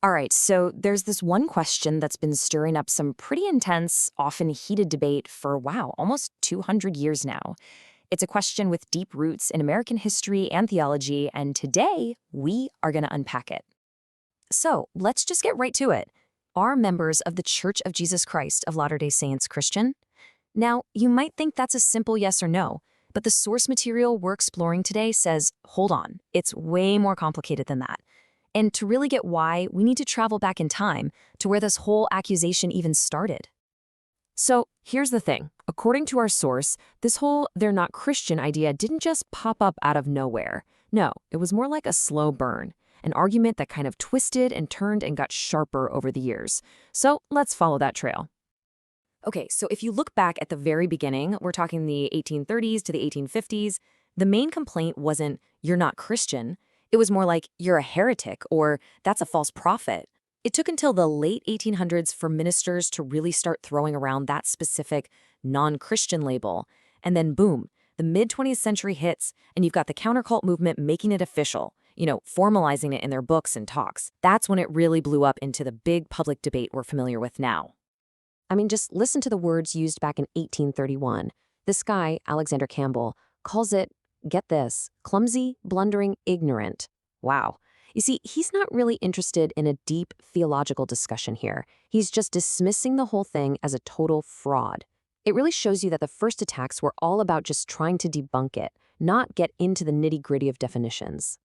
All right, so there's this one question that's been stirring up some pretty intense, often heated debate for, wow, almost 200 years now. It's a question with deep roots in American history and theology, and today we are going to unpack it. So let's just get right to it. Are members of the Church of Jesus Christ of Latter-day Saints Christian? Now, you might think that's a simple yes or no, but the source material we're exploring today says, hold on, it's way more complicated than that. And to really get why, we need to travel back in time to where this whole accusation even started. So here's the thing. According to our source, this whole "they're not Christian" idea didn't just pop up out of nowhere. No, it was more like a slow burn, an argument that kind of twisted and turned and got sharper over the years. So let's follow that trail. Okay, so if you look back at the very beginning, we're talking the 1830s to the 1850s, the main complaint wasn't, "you're not Christian." It was more like, "you're a heretic," or "that's a false prophet." It took until the late 1800s for ministers to really start throwing around that specific non-Christian label. And then boom, the mid-20th century hits, and you've got the countercult movement making it official, formalizing it in their books and talks. That's when it really blew up into the big public debate we're familiar with now. I mean, just listen to the words used back in 1831. This guy, Alexander Campbell, calls it, get this, clumsy, blundering, ignorant. Wow. You see, he's not really interested in a deep theological discussion here. He's just dismissing the whole thing as a total fraud. It really shows you that the first attacks were all about just trying to debunk it, not get into the nitty-gritty of definitions.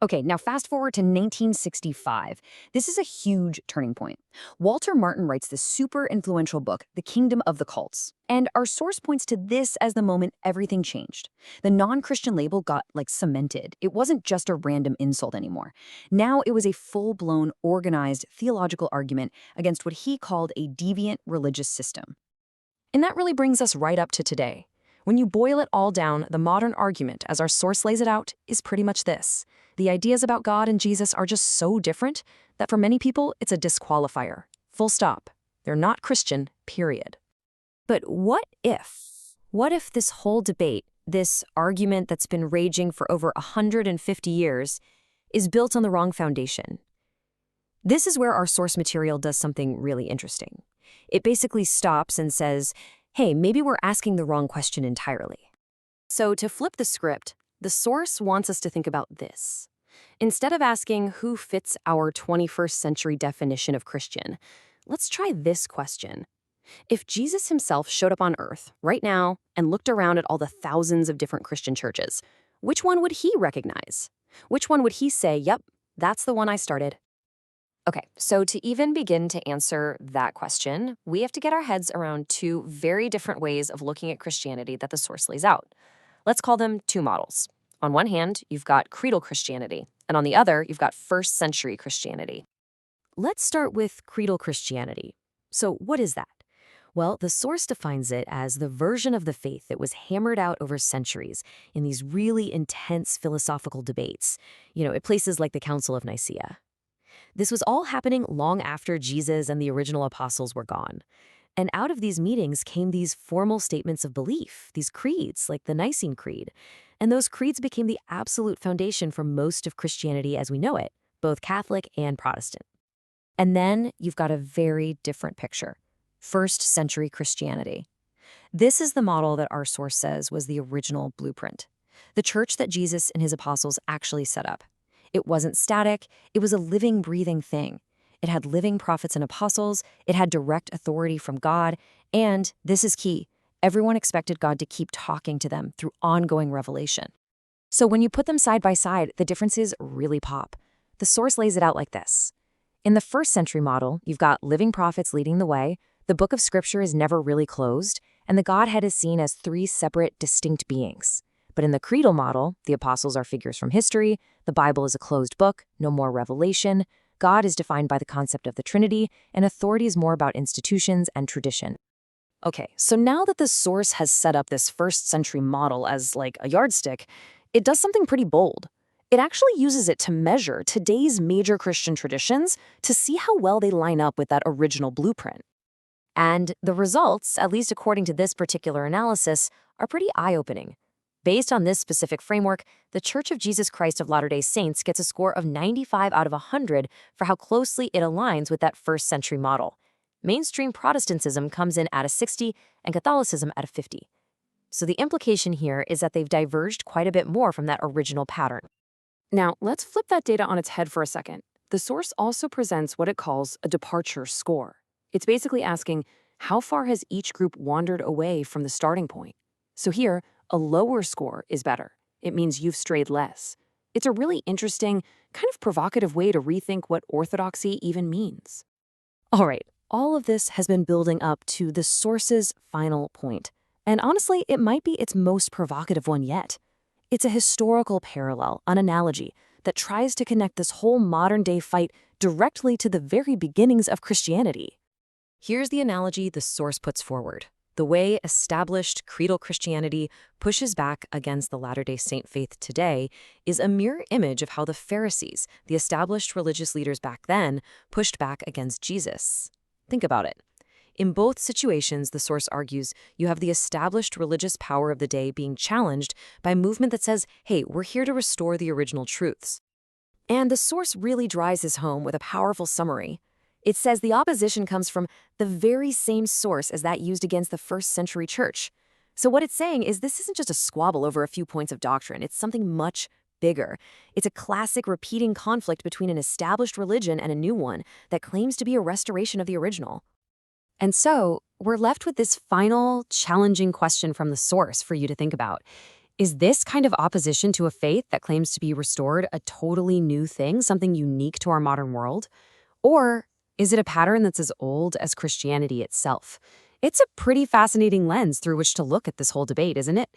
Okay, now fast forward to 1965. This is a huge turning point. Walter Martin writes this super influential book, The Kingdom of the Cults. And our source points to this as the moment everything changed. The non-Christian label got, cemented. It wasn't just a random insult anymore. Now it was a full-blown, organized theological argument against what he called a deviant religious system. And that really brings us right up to today. When you boil it all down, the modern argument, as our source lays it out, is pretty much this. The ideas about God and Jesus are just so different that for many people, it's a disqualifier. Full stop. They're not Christian, period. But what if? What if this whole debate, this argument that's been raging for over 150 years, is built on the wrong foundation? This is where our source material does something really interesting. It basically stops and says, hey, maybe we're asking the wrong question entirely. So to flip the script, the source wants us to think about this. Instead of asking who fits our 21st century definition of Christian, let's try this question. If Jesus himself showed up on Earth right now and looked around at all the thousands of different Christian churches, which one would he recognize? Which one would he say, yep, that's the one I started? Okay, so to even begin to answer that question, we have to get our heads around two very different ways of looking at Christianity that the source lays out. Let's call them two models. On one hand, you've got creedal Christianity, and on the other, you've got first century Christianity. Let's start with creedal Christianity. So what is that? Well, the source defines it as the version of the faith that was hammered out over centuries in these really intense philosophical debates, at places like the Council of Nicaea. This was all happening long after Jesus and the original apostles were gone. And out of these meetings came these formal statements of belief, these creeds, like the Nicene Creed. And those creeds became the absolute foundation for most of Christianity as we know it, both Catholic and Protestant. And then you've got a very different picture. First century Christianity. This is the model that our source says was the original blueprint. The church that Jesus and his apostles actually set up. It wasn't static, it was a living, breathing thing. It had living prophets and apostles, it had direct authority from God, and, this is key, everyone expected God to keep talking to them through ongoing revelation. So when you put them side by side, the differences really pop. The source lays it out like this. In the first century model, you've got living prophets leading the way, the book of Scripture is never really closed, and the Godhead is seen as three separate, distinct beings. But in the creedal model, the apostles are figures from history, the Bible is a closed book, no more revelation, God is defined by the concept of the Trinity, and authority is more about institutions and tradition. Okay, so now that the source has set up this first century model as like a yardstick, it does something pretty bold. It actually uses it to measure today's major Christian traditions to see how well they line up with that original blueprint. And the results, at least according to this particular analysis, are pretty eye-opening. Based on this specific framework, the Church of Jesus Christ of Latter-day Saints gets a score of 95 out of 100 for how closely it aligns with that first-century model. Mainstream Protestantism comes in at a 60 and Catholicism at a 50. So the implication here is that they've diverged quite a bit more from that original pattern. Now, let's flip that data on its head for a second. The source also presents what it calls a departure score. It's basically asking, how far has each group wandered away from the starting point? So here, a lower score is better. It means you've strayed less. It's a really interesting, kind of provocative way to rethink what orthodoxy even means. All right, all of this has been building up to the source's final point. And honestly, it might be its most provocative one yet. It's a historical parallel, an analogy, that tries to connect this whole modern-day fight directly to the very beginnings of Christianity. Here's the analogy the source puts forward. The way established creedal Christianity pushes back against the Latter-day Saint faith today is a mirror image of how the Pharisees, the established religious leaders back then, pushed back against Jesus. Think about it. In both situations, the source argues, you have the established religious power of the day being challenged by a movement that says, hey, we're here to restore the original truths. And the source really drives this home with a powerful summary. It says the opposition comes from the very same source as that used against the first-century church. So what it's saying is this isn't just a squabble over a few points of doctrine. It's something much bigger. It's a classic repeating conflict between an established religion and a new one that claims to be a restoration of the original. And so we're left with this final, challenging question from the source for you to think about. Is this kind of opposition to a faith that claims to be restored a totally new thing, something unique to our modern world? Or is it a pattern that's as old as Christianity itself? It's a pretty fascinating lens through which to look at this whole debate, isn't it?